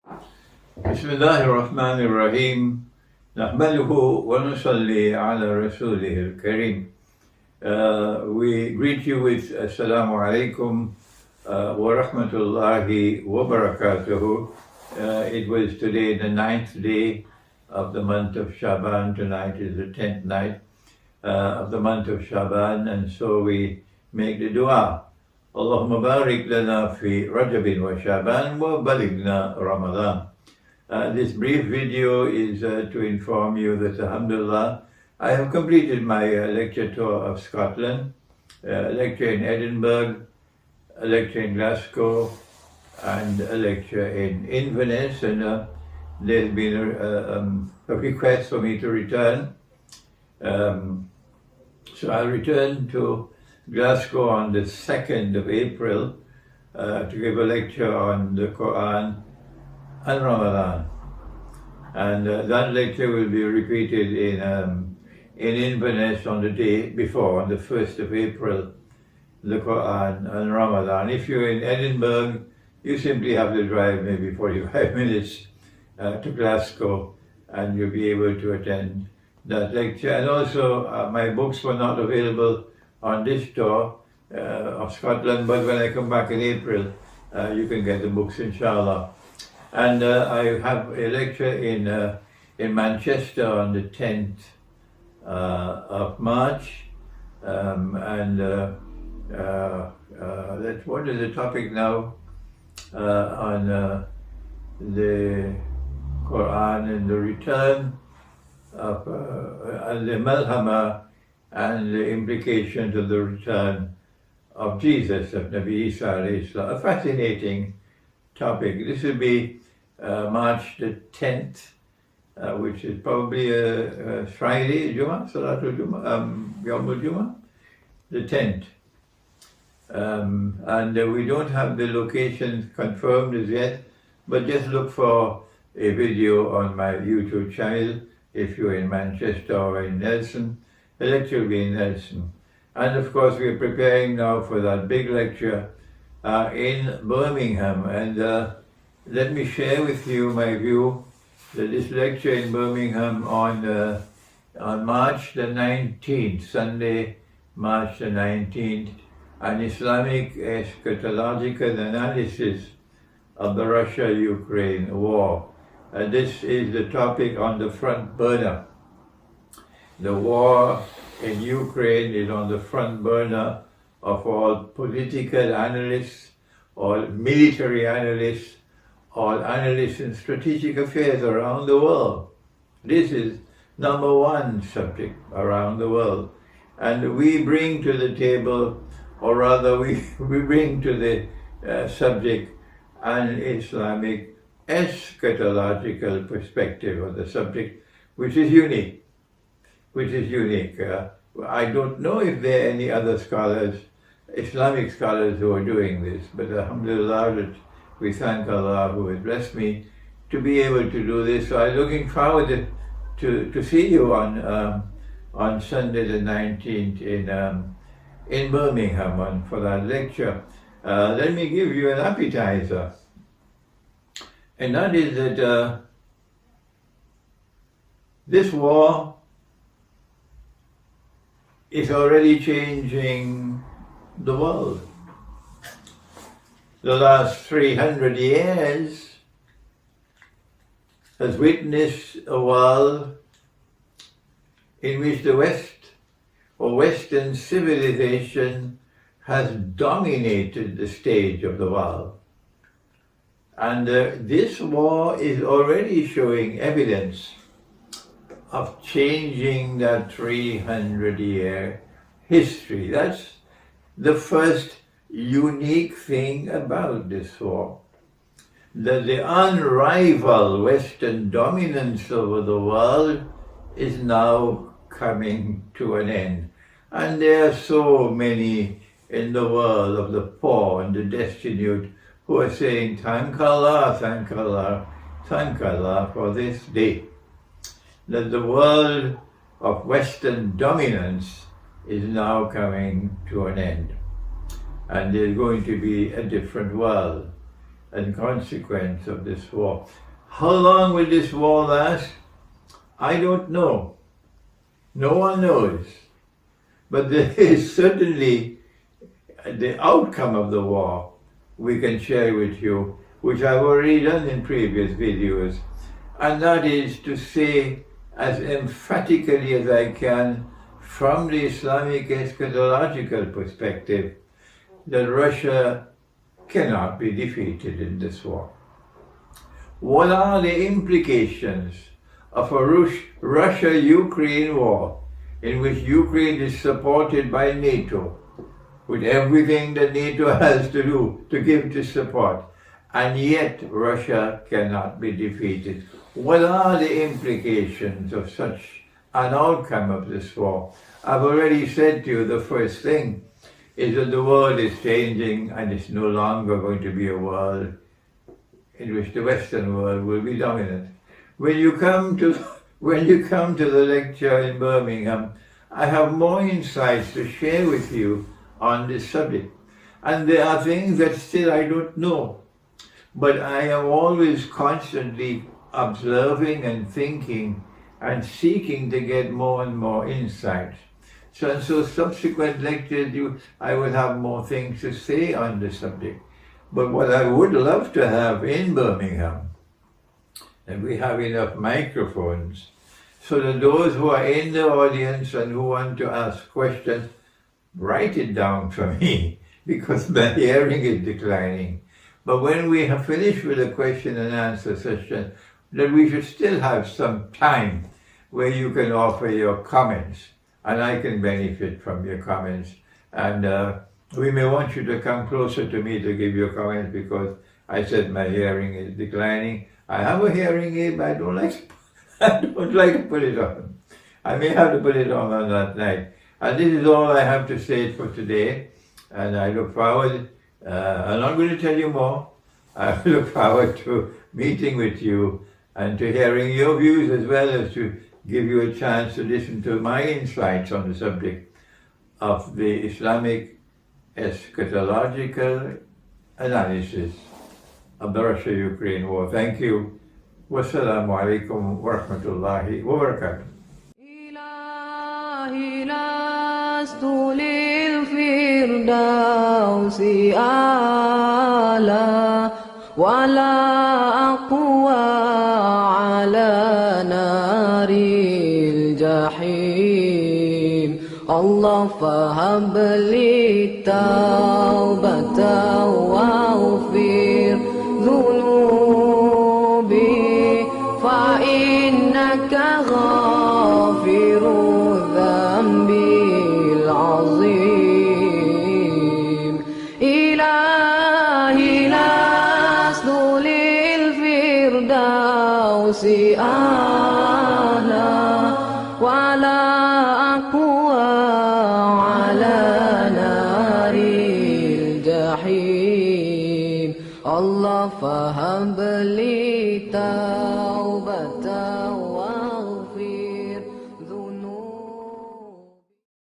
بسم الله الرحمن الرحيم نحمده ونصلي على رسوله الكريم. We greet you with السلام عليكم ورحمة الله وبركاته. It was today the 9th day of the month of Shaban. Tonight is the 10th night of the month of Shaban, and so we make the dua. Allahumma barik lana fi Rajabin wa Shaban wa balighna Ramadan. This brief video is to inform you that, alhamdulillah, I have completed my lecture tour of Scotland, a lecture in Edinburgh, a lecture in Glasgow, and a lecture in Inverness, and there's been a request for me to return. So I'll return to Glasgow on the 2nd of April to give a lecture on the Quran and Ramadan, and that lecture will be repeated in Inverness on the day before, on the 1st of April, the Quran and Ramadan. If you're in Edinburgh, you simply have to drive maybe 45 minutes to Glasgow, and you'll be able to attend that lecture. And also, my books were not available on this tour of Scotland, but when I come back in April, you can get the books, inshallah. And I have a lecture in Manchester on the 10th of March. What is the topic now? On the Quran and the return of the Malhama and the implications of the return of Jesus, of Nabi Isa alayhi salam. A fascinating topic. This will be March the 10th, which is probably a Friday, Jummah, Salatul Jummah, Yawmul Jummah, the 10th. And we don't have the location confirmed as yet, but just look for a video on my YouTube channel if you're in Manchester or in Nelson. The lecture will be in Nelson. And of course, we're preparing now for that big lecture in Birmingham. And let me share with you my view that this lecture in Birmingham on March the 19th, Sunday, March the 19th, an Islamic eschatological analysis of the Russia-Ukraine war. This is the topic on the front burner. The war in Ukraine is on the front burner of all political analysts, all military analysts, all analysts in strategic affairs around the world. This is number one subject around the world. And we bring to the table, or rather we bring to the subject an Islamic eschatological perspective of the subject, which is unique. I don't know if there are any other scholars, Islamic scholars, who are doing this, but alhamdulillah, that we thank Allah who has blessed me to be able to do this. So I'm looking forward to see you on Sunday the 19th in Birmingham for that lecture. Let me give you an appetizer, and that is that this war is already changing the world. The last 300 years has witnessed a world in which the West, or Western civilization, has dominated the stage of the world. And this war is already showing evidence of changing that 300-year history. That's the first unique thing about this war, that the unrivaled Western dominance over the world is now coming to an end. And there are so many in the world of the poor and the destitute who are saying, thank Allah, thank Allah, thank Allah for this day. That the world of Western dominance is now coming to an end. And there's going to be a different world. and consequence of this war. How long will this war last? I don't know. No one knows. But there is certainly the outcome of the war we can share with you, which I've already done in previous videos, and that is to say as emphatically as I can from the Islamic eschatological perspective that Russia cannot be defeated in this war. What are the implications of a Russia-Ukraine war in which Ukraine is supported by NATO, with everything that NATO has to do to give to support, and yet Russia cannot be defeated? What are the implications of such an outcome of this war? I've already said to you the first thing is that the world is changing and it's no longer going to be a world in which the Western world will be dominant. When you come to the lecture in Birmingham, I have more insights to share with you on this subject. And there are things that still I don't know. But I am always constantly observing and thinking and seeking to get more and more insights. So subsequent lectures, I will have more things to say on the subject. But what I would love to have in Birmingham, and we have enough microphones, so that those who are in the audience and who want to ask questions, write it down for me, because my hearing is declining. But when we have finished with the question and answer session, that we should still have some time where you can offer your comments, and I can benefit from your comments. And we may want you to come closer to me to give your comments, because I said my hearing is declining. I have a hearing aid, but I don't like to put it on. I may have to put it on that night. And this is all I have to say for today. And I look forward, I'm not going to tell you more. I look forward to meeting with you and to hearing your views, as well as to give you a chance to listen to my insights on the subject of the Islamic eschatological analysis of the Russia-Ukraine war. Thank you. Wassalamu alaikum wa rahmatullahi wa barakatuh. إلهي لست للفردوس أعلى ولا أقوى على نار الجحيم. الله فهب لي توبة واغفر ذنوبي فإنك غافر الذنب العظيم. إلهي لست للفردوس أعلى ولا أقوى على نار الجحيم. الله فهب لي توبة